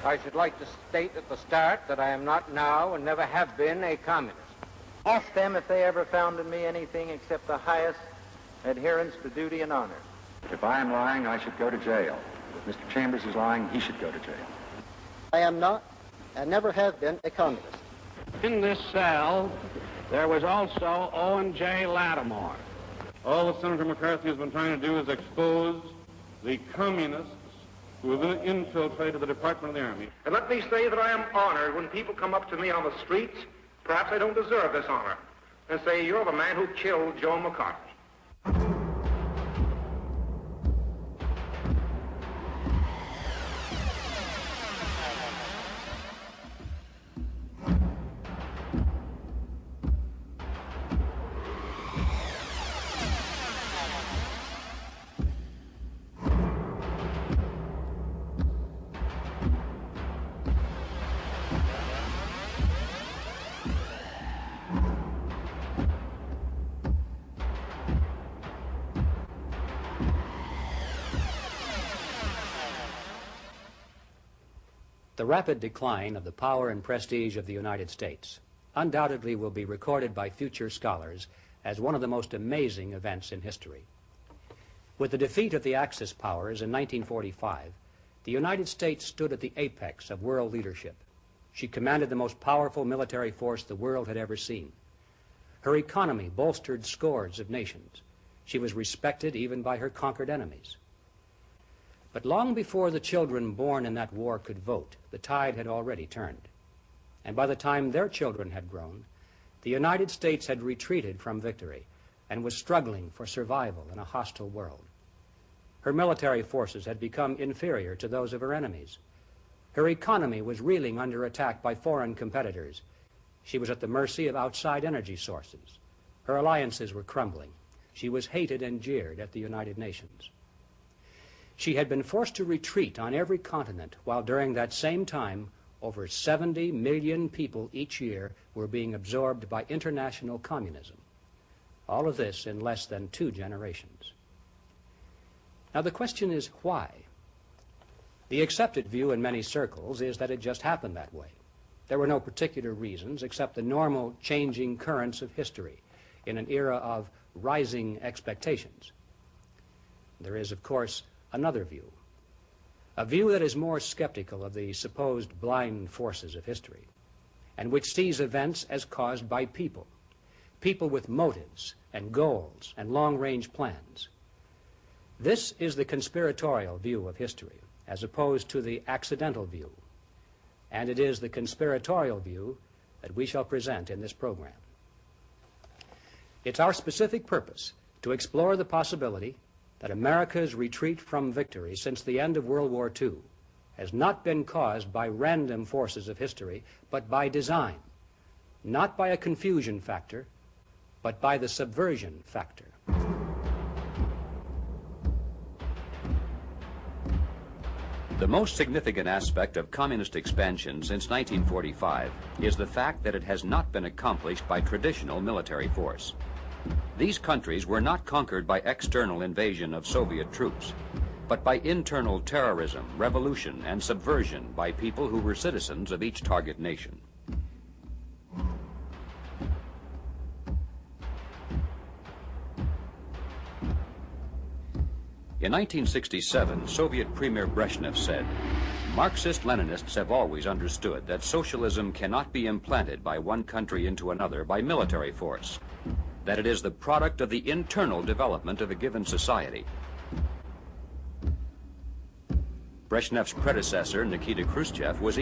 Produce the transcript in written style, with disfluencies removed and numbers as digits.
I should like to state at the start that I am not now and never have been a communist. Ask them if they ever found in me anything except the highest adherence to duty and honor. If I am lying, I should go to jail. If Mr. Chambers is lying, he should go to jail. I am not and never have been a communist. In this cell, there was also Owen J. Lattimore. All that Senator McCarthy has been trying to do is expose the communists who have infiltrated the Department of the Army. And let me say that I am honored when people come up to me on the streets, perhaps I don't deserve this honor, and say, you're the man who killed Joe McCarthy. The rapid decline of the power and prestige of the United States undoubtedly will be recorded by future scholars as one of the most amazing events in history. With the defeat of the Axis powers in 1945, the United States stood at the apex of world leadership. She commanded the most powerful military force the world had ever seen. Her economy bolstered scores of nations. She was respected even by her conquered enemies. But long before the children born in that war could vote, the tide had already turned. And by the time their children had grown, the United States had retreated from victory and was struggling for survival in a hostile world. Her military forces had become inferior to those of her enemies. Her economy was reeling under attack by foreign competitors. She was at the mercy of outside energy sources. Her alliances were crumbling. She was hated and jeered at the United Nations. She had been forced to retreat on every continent, while during that same time, over 70 million people each year were being absorbed by international communism. All of this in less than 2 generations. Now the question is why? The accepted view in many circles is that it just happened that way. There were no particular reasons except the normal changing currents of history in an era of rising expectations. There is, of course, another view, a view that is more skeptical of the supposed blind forces of history, and which sees events as caused by people with motives and goals and long-range plans. This is the conspiratorial view of history, as opposed to the accidental view, and it is the conspiratorial view that we shall present in this program. It's our specific purpose to explore the possibility that America's retreat from victory since the end of World War II has not been caused by random forces of history, but by design, not by a confusion factor, but by the subversion factor. The most significant aspect of communist expansion since 1945 is the fact that it has not been accomplished by traditional military force. These countries were not conquered by external invasion of Soviet troops, but by internal terrorism, revolution, and subversion by people who were citizens of each target nation. In 1967, Soviet Premier Brezhnev said, "Marxist-Leninists have always understood that socialism cannot be implanted by one country into another by military force, that it is the product of the internal development of a given society." Brezhnev's predecessor, Nikita Khrushchev, was